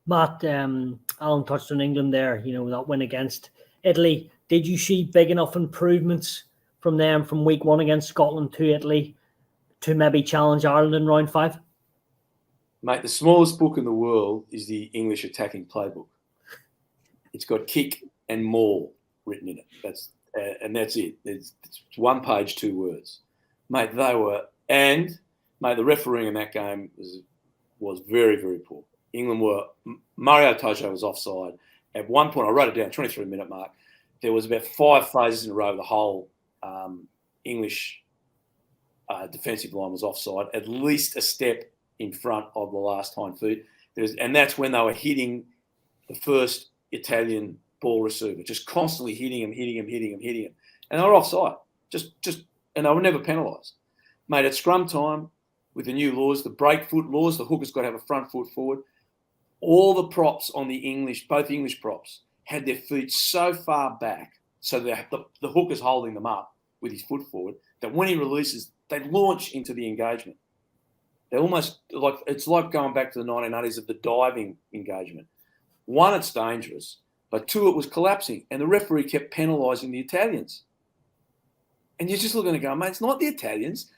Matt, Alan touched on England there, that win against Italy. Did you see big enough improvements from them from week 1 against Scotland to Italy to maybe challenge Ireland in round 5? Mate, the smallest book in the world is the English attacking playbook. It's got kick and maul written in it. That's it. It's 1 page, 2 words. Mate, the refereeing in that game was very, very poor. Mario Tojo was offside. At one point, I wrote it down, 23-minute mark, there was about 5 phases in a row the whole English defensive line was offside, at least a step in front of the last hind foot. And that's when they were hitting the first Italian ball receiver, just constantly hitting him. And they were offside, and they were never penalised. Mate, at scrum time, with the new laws, the break foot laws, the hooker's got to have a front foot forward. All the props on both English props, had their feet so far back, so that the hooker's holding them up with his foot forward, that when he releases, they launch into the engagement. They're almost it's like going back to the 1980s of the diving engagement. 1, it's dangerous, but 2, it was collapsing, and the referee kept penalising the Italians. And you're just looking to go, mate, it's not the Italians.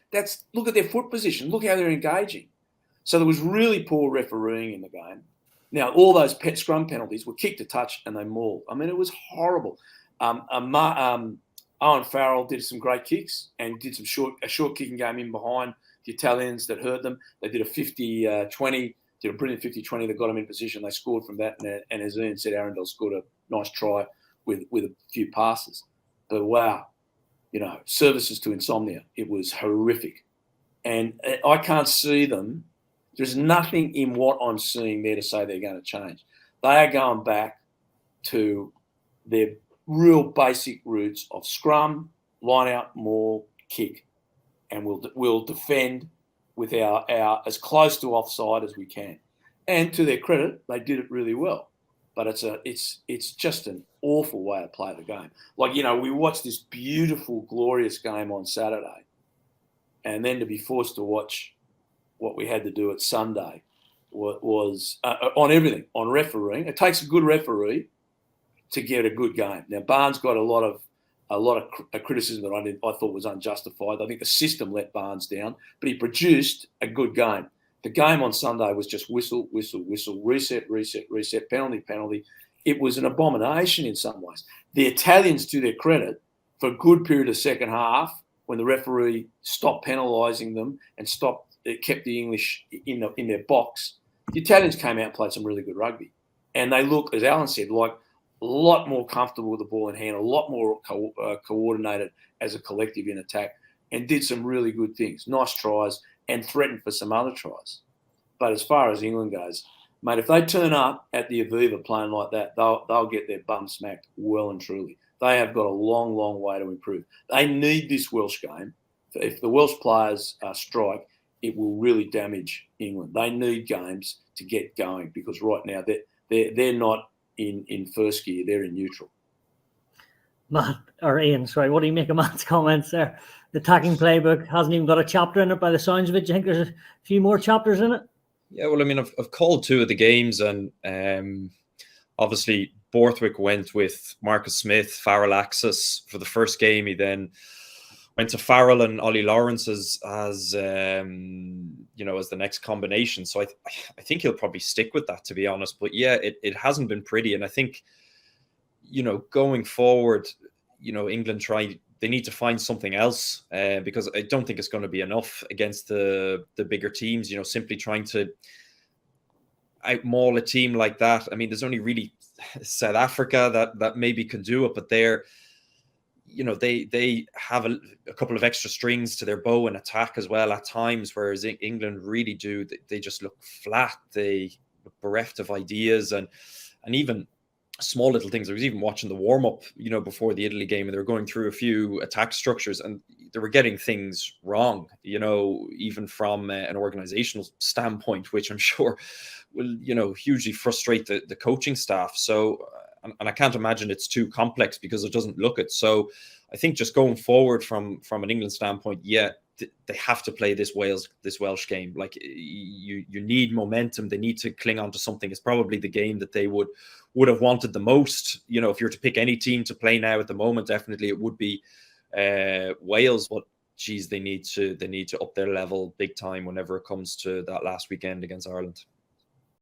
Look at their foot position. Look how they're engaging. So there was really poor refereeing in the game. Now, all those pet scrum penalties were kick to touch and they mauled. I mean, it was horrible. Owen Farrell did some great kicks and did a short kicking game in behind the Italians that hurt them. They did a 50-20, did a brilliant 50-20 that got them in position. They scored from that, and as Ian said, Arundel scored a nice try with a few passes. But wow, services to insomnia. It was horrific. And I can't see them. There's nothing in what I'm seeing there to say they're going to change. They are going back to their real basic roots of scrum, line out, maul, kick. And we'll defend with our as close to offside as we can. And to their credit, they did it really well. But it's just an awful way to play the game. We watched this beautiful, glorious game on Saturday, and then to be forced to watch what we had to do at Sunday was on everything, on refereeing. It takes a good referee to get a good game. Now, Barnes got a lot of criticism that I thought was unjustified. I think the system let Barnes down, but he produced a good game. The game on Sunday was just whistle, whistle, whistle, reset, reset, reset, penalty, penalty. It was an abomination in some ways. The Italians, to their credit, for a good period of second half, when the referee stopped penalising them and kept the English in their box, the Italians came out and played some really good rugby. And they look, as Alan said, like a lot more comfortable with the ball in hand, a lot more coordinated as a collective in attack, and did some really good things, nice tries, and threatened for some other tries. But as far as England goes, mate, if they turn up at the Aviva playing like that, they'll get their bum smacked well and truly. They have got a long, long way to improve. They need this Welsh game. If the Welsh players strike, it will really damage England. They need games to get going, because right now they're not in first gear, they're in neutral. Matt, or Ian, sorry, what do you make of Matt's comments there? The attacking playbook hasn't even got a chapter in it by the sounds of it. Do you think there's a few more chapters in it? Yeah, well, I mean, I've called 2 of the games, and obviously Borthwick went with Marcus Smith, Farrell Axis for the first game. He then went to Farrell and Ollie Lawrence as the next combination. So I think he'll probably stick with that, to be honest. But yeah, it hasn't been pretty, and I think going forward, England they need to find something else because I don't think it's going to be enough against the bigger teams. Simply trying to outmaul a team like that. I mean, there's only really South Africa that maybe can do it, but they're, they have a couple of extra strings to their bow and attack as well at times, whereas England really do. They just look flat. They look bereft of ideas and even small little things. I was even watching the warm-up, before the Italy game, and they were going through a few attack structures and they were getting things wrong, even from an organizational standpoint, which I'm sure will, hugely frustrate the coaching staff. So, and I can't imagine it's too complex because it doesn't look it. So I think just going forward from an England standpoint, yeah, they have to play this Welsh game. Like, you need momentum. They need to cling on to something. It's probably the game that they would have wanted the most. You know, if you're to pick any team to play now at the moment, definitely it would be Wales. But geez, they need to up their level big time whenever it comes to that last weekend against Ireland.